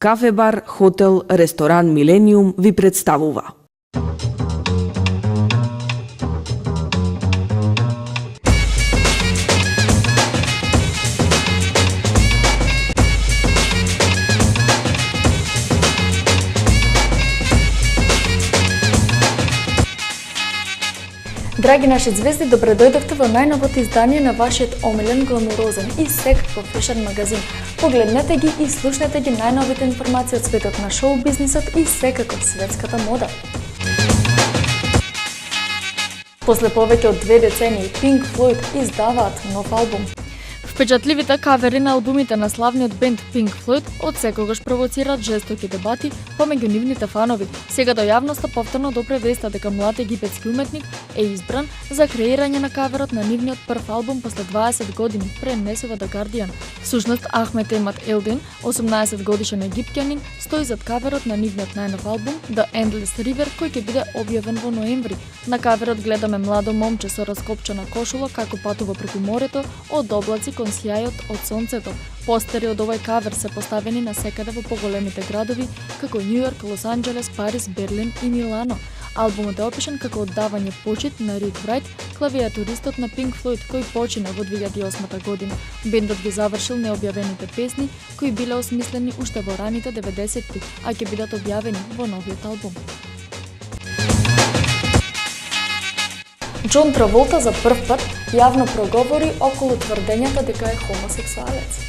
Кафе бар, хотел, ресторан Милениум ви представува. Драги наши звезди, добре дојдовте во најновото издание на вашиот омилен, гламурозен и секако фешен магазин. Погледнете ги и слушнете ги најновите информации од светот на шоу-бизнисот и секако светската мода. После повеќе од 2 децении, Pink Floyd издаваат нов албум. Впечатливите кавери на албумите на славниот бенд Pink Floyd од секогаш провоцираат жестоки дебати помеѓу нивните фанови. Сега до јавноста повторно допре веста дека млад египетски уметник е избран за креирање на каверот на нивниот прв албум после 20 години, пренесува The Guardian. Всушност, Ахмет Емад Елдин, 18 годишен египтјанин, стои зад каверот на нивниот најнов албум The Endless River, кој ќе биде објавен во ноември. На каверот гледаме младо момче со раскопчена кошула како патува преку морето од облаци кон сјајот од сонцето. Постери од овој кавер се поставени на секаде во поголемите градови како Њујорк, Лос Анџелес, Париз, Берлин и Милано. Албумот е опишан како оддавање почит на Рик Врајт, клавиатуристот на Pink Floyd, кој почина во 2008 година. Бендот ги завршил необјавените песни, кои биле осмислени уште во раните 90-ти, а ќе бидат објавени во новиот албум. Џон Траволта за прв пат јавно проговори околу тврдењата дека е хомосексуалец.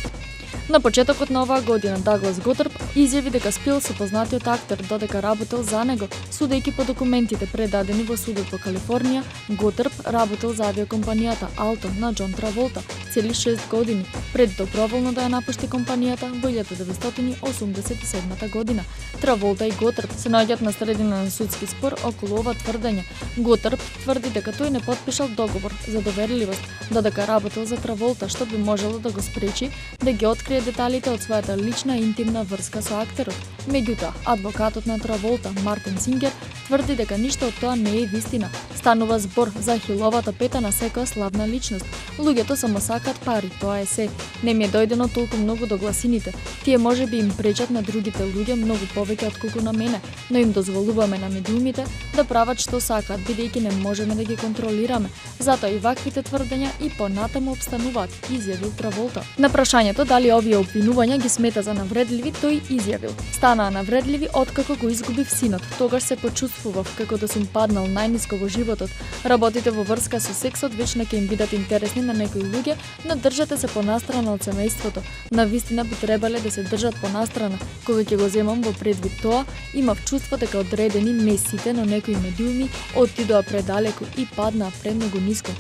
На почетокот на оваа година Даглас Готрп изјави дека спил со познатиот актер додека работел за него. Судејќи по документите предадени во судот во Калифорнија, Готрп работел за авиокомпанијата Алто на Џон Траволта цели 6 години, пред доброволно да ја напушти компанијата во 1987 година. Траволта и Готрп се наоѓаат на средина на судски спор околу ова тврдење. Готрп тврди дека тој не потпишал договор за доверливост, додека работел за Траволта, што би можело да го спречи да ги открие деталите од својата лична интимна врска со актерот. Меѓутоа, адвокатот на Траволта, Мартин Сингер, тврди дека ништо од тоа не е вистина. Станува збор за хиловата пета на секоја славна личност. Луѓето само сакаат пари, тоа е се. Не ми е дојдено толку многу до гласините. Тие можеби им пречат на другите луѓе многу повеќе отколку на мене, но им дозволуваме на медиумите да прават што сакаат, бидејќи не можеме да ги контролираме. Затоа и ваквите тврдења и понатаму обстануваат, изјавил Траволта. На прашањето дали овие обвинувања ги смета за навредливи, тој изјавил: "Станаа навредливи откако го изгубив синот. Тогаш се почувствував како да сум паднал најниско во животот. Работите во врска со сексот вечно ќе им бидат интересни на некои луѓе, но држате се понастрана од семејството. Навистина би требале да се држат понастрана. Кога ќе го земам во предвид тоа, имав чувство дека одредени, не сите, но некои медиуми отидоа предалеку и паднаа премногу ниско."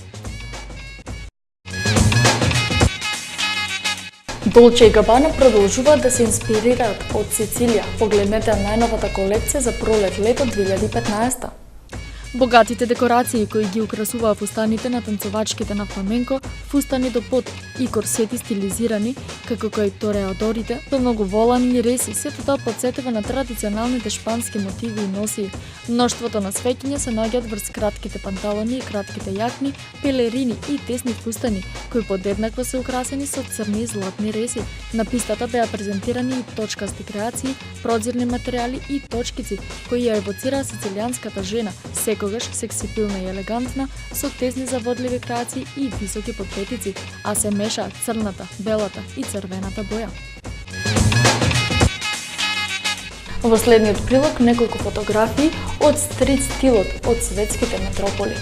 Долче и Габана продолжуваат да се инспирираат од Сицилија. Погледнете најновата колекција за пролет-лето 2015. Богатите декорации кои ги украсуваа фустаните на танцувачките на фламенко, фустани до под и корсети стилизирани како кои тореадорите, со многу волани реси, сето тоа потсетува на традиционалните шпански мотиви и носии. Мноштвото на свеќиња се наоѓаат врз кратките панталони и кратките јакни, пелерини и тесни фустани, кои подеднакво се украсени со црни и златни реси. На пистата беа презентирани и точкасти креации, продзирни материјали и точкици, кои ја евоцираа сицилијанската жена, секогаш сексипилна и елегантна, со тесни заводливи креации и високи подпетици, а се мешаат црната, белата и црвената боја. Во следниот прилог неколку фотографии од стрит стилот од светските метрополи.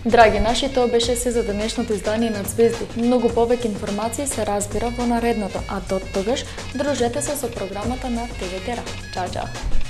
Драги наши, тоа беше се за денешното издание на Звезди. Многу повеќе информации се разбира во наредното, а до тогаш дружете се со програмата на ТВ Тера. Чао, чао!